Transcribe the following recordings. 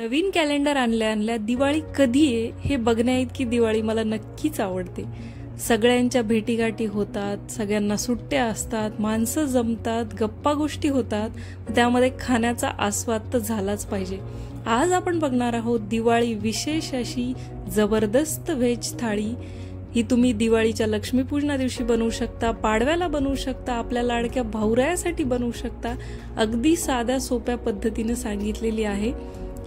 नवीन calendar आणल्या दिवाळी कधी आहे हे बघण्याइतकी दिवाळी मला नक्कीच आवडते। सगळ्यांच्या भेटीगाठी होतात, सगळ्यांना सुट्ट्या असतात, माणसं जमतात, गप्पा गोष्टी होतात, त्यामध्ये खाण्याचा आस्वाद तर झालाच पाहिजे। आज आपण बघणार आहोत दिवाळी विशेष अशी जबरदस्त व्हेज थाळी। ही तुम्ही दिवाळीच्या लक्ष्मीपूजना दिवशी बनवू शकता, पाडव्याला बनवू शकता, आपल्या लाडक्या भाऊरायासाठी बनवू शकता। अगदी साध्या सोप्या पद्धतीने सांगितलेली आहे।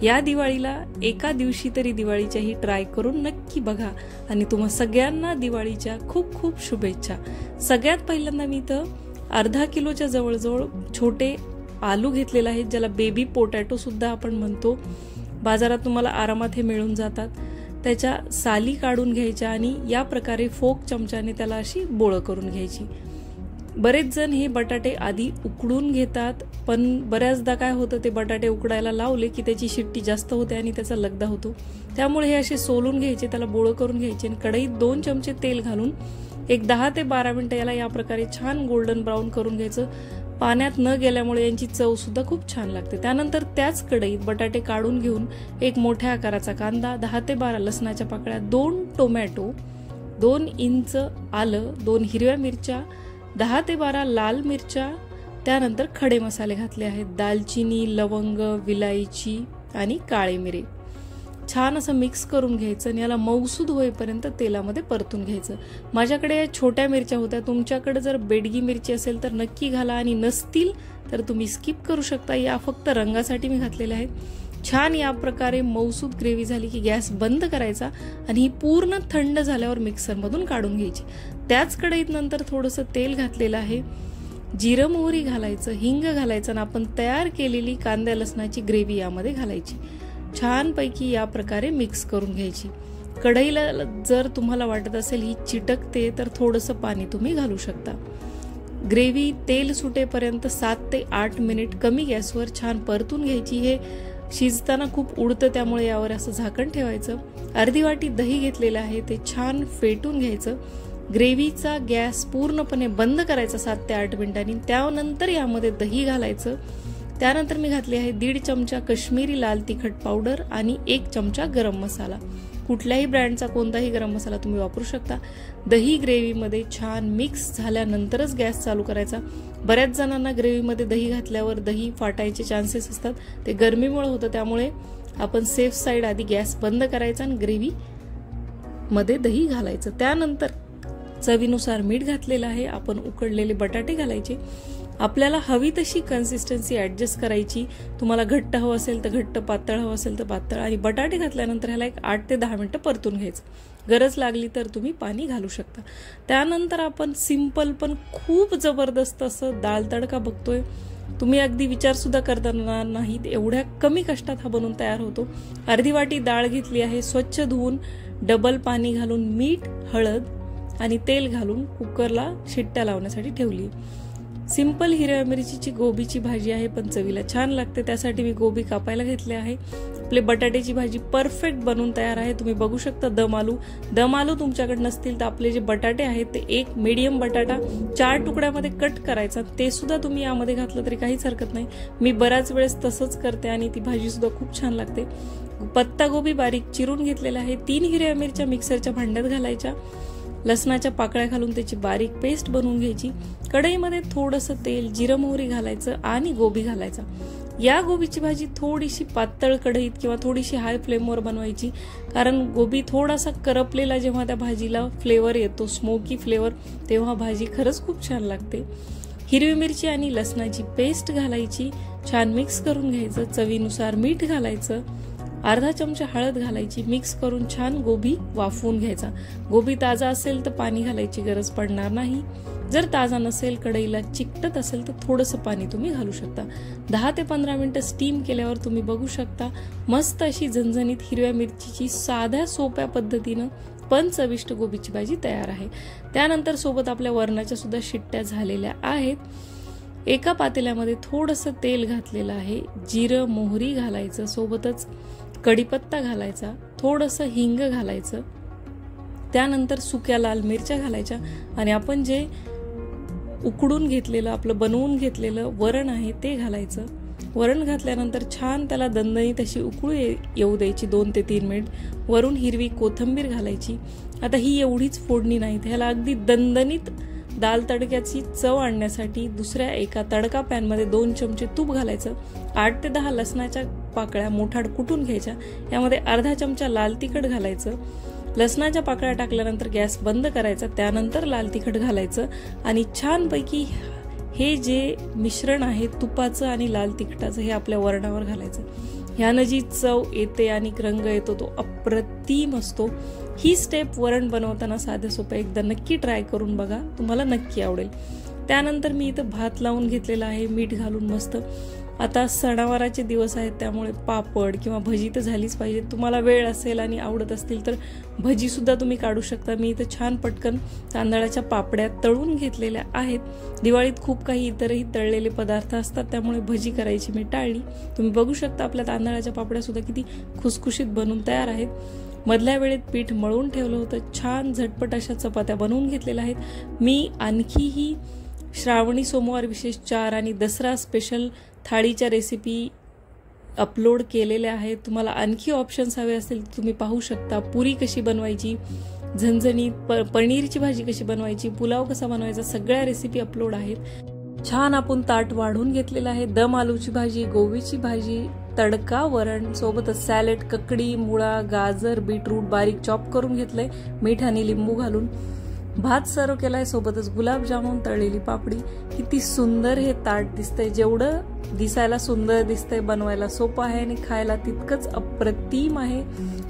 या दिवाळीला एका दिवशी तरी दिवाळीच्या ही ट्राय करून नक्की बघा आणि तुम्हा सगळ्यांना दिवाळीच्या खूप खूप शुभेच्छा। सगळ्यात पहिल्यांदा मी इथं अर्धा किलोच्या जवळजवळ छोटे आलू घेतलेले आहेत, ज्याला बेबी पोटॅटो सुद्धा आपण म्हणतो। बाजारात तुम्हाला आरामात हे मिळून जातात। त्याच्या साली काढून घ्यायच्या आणि या प्रकारे फोक चमच्याने त्याला अशी बोळं करून घ्यायची। बरेच जण हे बटाटे आधी उकडून घेतात, पण बऱ्याचदा काय होतं ते बटाटे उकडायला लावले की त्याची शिट्टी जास्त होते आणि त्याचा लगदा होतो। त्यामुळे हे असे सोलून घ्यायचे, त्याला बोळं करून घ्यायचे आणि कढईत 2 चमचे तेल घालून एक 10 ते 12 मिनिटं याला या प्रकारे छान गोल्डन ब्राऊन करून घ्यायचं। पाण्यात न गेल्यामुळे यांची चव सुद्धा खूप छान लागते। त्यानंतर त्याच कढईत बटाटे काढून घेऊन एक मोठ्या आकाराचा कांदा, 10 ते 12 लसणाच्या पाकळ्या, 2 टोमॅटो, 2 इंच आलं, 2 हिरव्या मिरच्या, 10 ते 12 लाल मिरच्या, त्यानंतर खडे मसाले घातले आहेत, दालचिनी, लवंग, विलायची आणि काळे मिरे। छान असं मिक्स करून घ्यायचं आणि याला मऊसूद होईपर्यंत तेलामध्ये परतून घ्यायचं। माझ्याकडे या छोट्या मिरच्या होत्या, तुमच्याकडे जर बेडगी मिरची असेल तर नक्की घाला आणि नसतील तर तुम्ही स्किप करू शकता। या फक्त रंगासाठी मी घातलेल्या आहेत। छान या प्रकारे मऊसूद ग्रेव्ही झाली की गॅस बंद करायचा आणि ही पूर्ण थंड झाल्यावर मिक्सरमधून काढून घ्यायची। त्याच कढईत नंतर थोडंसं तेल घातलेलं आहे, जिरं मोहरी घालायचं, हिंग घालायचं आणि आपण तयार केलेली कांद्या लसणाची ग्रेव्ही यामध्ये घालायची। छानपैकी या प्रकारे मिक्स करून घ्यायची। कढईला जर तुम्हाला वाटत असेल ही चिटकते तर थोडंसं पाणी तुम्ही घालू शकता। ग्रेव्ही तेल सुटेपर्यंत 7 ते 8 मिनिट कमी गॅसवर छान परतून घ्यायची। हे शिजताना खूप उडतं, त्यामुळे यावर असं झाकण ठेवायचं। अर्धी वाटी दही घेतलेलं आहे, ते छान फेटून घ्यायचं। ग्रेव्हीचा गॅस पूर्णपणे बंद करायचा 7 ते 8 मिनिटांनी। त्यानंतर यामध्ये दही घालायचं। त्यानंतर मी घातली आहे 1.5 चमचा कश्मीरी लाल तिखट पावडर आणि 1 चमचा गरम मसाला। कुठल्याही ब्रँडचा कोणताही गरम मसाला तुम्ही वापरू शकता। दही ग्रेव्हीमध्ये छान मिक्स झाल्यानंतरच गॅस चालू करायचा। बऱ्याच जणांना ग्रेव्हीमध्ये दही घातल्यावर दही फाटायचे चान्सेस असतात, ते गरमीमुळे होतं, त्यामुळे आपण सेफ साईड आधी गॅस बंद करायचा आणि ग्रेव्ही मध्ये दही घालायचं। त्यानंतर चवीनुसार मीठ घातलेलं आहे। आपण उकडलेले बटाटे घालायचे। आपल्याला हवी तशी कन्सिस्टन्सी ऍडजस्ट करायची। तुम्हाला घट्ट हवं असेल तर घट्ट, पातळ हवं असेल तर पातळ। आणि बटाटे घातल्यानंतर ह्याला एक 8 ते 10 मिनिटं परतून घ्यायचं। गरज लागली तर तुम्ही पाणी घालू शकता। त्यानंतर आपण सिंपल पण खूप जबरदस्त असं डाळ तडका बघतोय। तुम्ही अगदी विचार सुद्धा करताना नाहीत एवढ्या कमी कष्टात हा बनवून तयार होतो। अर्धी वाटी डाळ घेतली आहे, स्वच्छ धुवून डबल पाणी घालून मीठ, हळद आणि तेल घालून कुकरला शिट्ट्या लावण्यासाठी ठेवली। सिंपल हिरव्या मिरचीची गोबीची भाजी आहे, पण चवीला छान लागते, त्यासाठी मी गोबी कापायला घेतले आहे। आपले बटाट्याची भाजी परफेक्ट बनवून तयार आहे। तुम्ही बघू शकता दम आलू तुमच्याकडे नसतील तर आपले जे बटाटे आहेत ते एक मीडियम बटाटा 4 तुकड्यामध्ये कट करायचा, ते सुद्धा तुम्ही यामध्ये घातलं तरी काहीच हरकत नाही। मी बऱ्याच वेळेस तसंच करते आणि ती भाजी सुद्धा खूप छान लागते। पत्ता गोबी बारीक चिरून घेतलेला आहे। 3 हिरव्या मिरच्या मिक्सरच्या भांड्यात घालायच्या, लसणाच्या पाकळ्या घालून त्याची बारीक पेस्ट बनवून घ्यायची। कढईमध्ये थोडंसं तेल, जिरं मोहरी घालायचं आणि गोबी घालायचा। या गोबीची भाजी थोडीशी पातळ कढईत किंवा थोडीशी हाय फ्लेमवर बनवायची, कारण गोबी थोडासा करपलेला जेव्हा त्या भाजीला फ्लेवर येतो, स्मोकी फ्लेवर, तेव्हा भाजी खरंच खूप छान लागते। हिरवी मिरची आणि लसणाची पेस्ट घालायची, छान मिक्स करून घ्यायचं। चवीनुसार मीठ घालायचं, अर्धा चमचा हळद घालायची, मिक्स करून छान गोबी वाफवून घ्यायचा। गोबी ताजा असेल तर पाणी घालायची गरज पडणार नाही। जर ताजा नसेल, कढईला चिकटत असेल तर थोडंसं पाणी तुम्ही घालू शकता। 10 ते 15 मिनिटं स्टीम केल्यावर तुम्ही बघू शकता मस्त अशी झणझणीत हिरव्या मिरचीची साध्या सोप्या पद्धतीनं पण चविष्ट गोबीची भाजी तयार आहे। त्यानंतर सोबत आपल्या वरणाच्या सुद्धा शिट्ट्या झालेल्या आहेत। एका पातेल्यामध्ये थोडंसं तेल घातलेलं आहे, जिरं मोहरी घालायचं, सोबतच कढीपत्ता घालायचा, थोडंसं हिंग घालायचं, त्यानंतर सुक्या लाल मिरच्या घालायच्या आणि आपण जे उकडून घेतलेलं आपलं बनवून घेतलेलं वरण आहे ते घालायचं। वरण घातल्यानंतर छान त्याला दणदणीत अशी उकळू येऊ द्यायची 2 ते 3 मिनिट. वरून हिरवी कोथिंबीर घालायची. आता ही एवढीच फोडणी नाही, ह्याला अगदी दणदणीत दाल तडक्याची चव आणण्यासाठी दुसऱ्या एका तडका पॅनमध्ये 2 चमचे तूप घालायचं. 8 ते 10 लसणाच्या पाकळ्या मोठाड कुटून घ्यायच्या. यामध्ये अर्धा चमचा लाल तिखट घालायचं. लसणाच्या पाकळ्या टाकल्यानंतर गॅस बंद करायचा. त्यानंतर लाल तिखट घालायचं आणि छानपैकी हे जे मिश्रण आहे तुपाचं आणि लाल तिखटाचं हे आपल्या वरणावर घालायचं. ह्यानं जी चव येते आणि रंग येतो तो अप्रतिम असतो. ही स्टेप वरण बनवताना साधे सोपे एकदा नक्की ट्राय करून बघा, तुम्हाला नक्की आवडेल. त्यानंतर मी इथं भात लावून घेतलेला आहे मीठ घालून मस्त. आता सणावाराचे दिवस आहेत त्यामुळे पापड किंवा भजी तर झालीच पाहिजे. तुम्हाला वेळ असेल आणि आवडत असतील तर भजी सुद्धा तुम्ही काढू शकता. मी इथं छान पटकन तांदळाच्या पापड्या तळून घेतलेल्या आहेत. दिवाळीत खूप काही इतरही तळलेले पदार्थ असतात त्यामुळे भजी करायची मी टाळली. तुम्ही बघू शकता आपल्या तांदळाच्या पापड्या सुद्धा किती खुसखुशीत बनून तयार आहेत. मधल्या वेळेत पीठ मळून ठेवलं होतं. छान झटपट अशा चपात्या बनवून घेतलेल्या आहेत. मी आणखीही श्रावणी सोमवार विशेष 4 आणि दसरा स्पेशल थाळीच्या रेसिपी अपलोड केलेल्या आहेत. तुम्हाला आणखी ऑप्शन्स हवे असतील तुम्ही पाहू शकता. पुरी कशी बनवायची, झणझणीत पनीरची भाजी कशी बनवायची, पुलाव कसा बनवायचा, सगळ्या रेसिपी अपलोड आहेत. छान आपण ताट वाढून घेतलेलं आहे. दम आलूची भाजी, गोबीची भाजी, तडका वरण, सोबतच सॅलड, ककडी, मुळा, गाजर, बीटरूट बारीक चॉप करून घेतलंय मीठ आणि लिंबू घालून. भात सर्व केलाय, सोबतच गुलाबजामुन, तळलेली पापडी. किती सुंदर हे ताट दिसतंय. जेवढं दिसायला सुंदर दिसतंय बनवायला सोपं आहे आणि खायला तितकंच अप्रतिम आहे.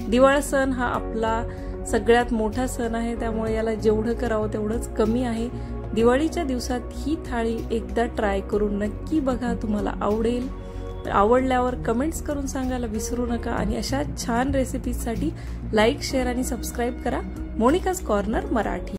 दिवाळी सण हा आपला सगळ्यात मोठा सण आहे त्यामुळे याला जेवढं करावं तेवढंच कमी आहे. दिवाळीच्या दिवसात ही थाळी एकदा ट्राय करून नक्की बघा, तुम्हाला आवडेल. आवडल्यावर कमेंट्स करून सांगायला विसरू नका आणि अशा छान रेसिपीजसाठी लाईक, शेअर आणि सबस्क्राईब करा. Monika's corner Marathi.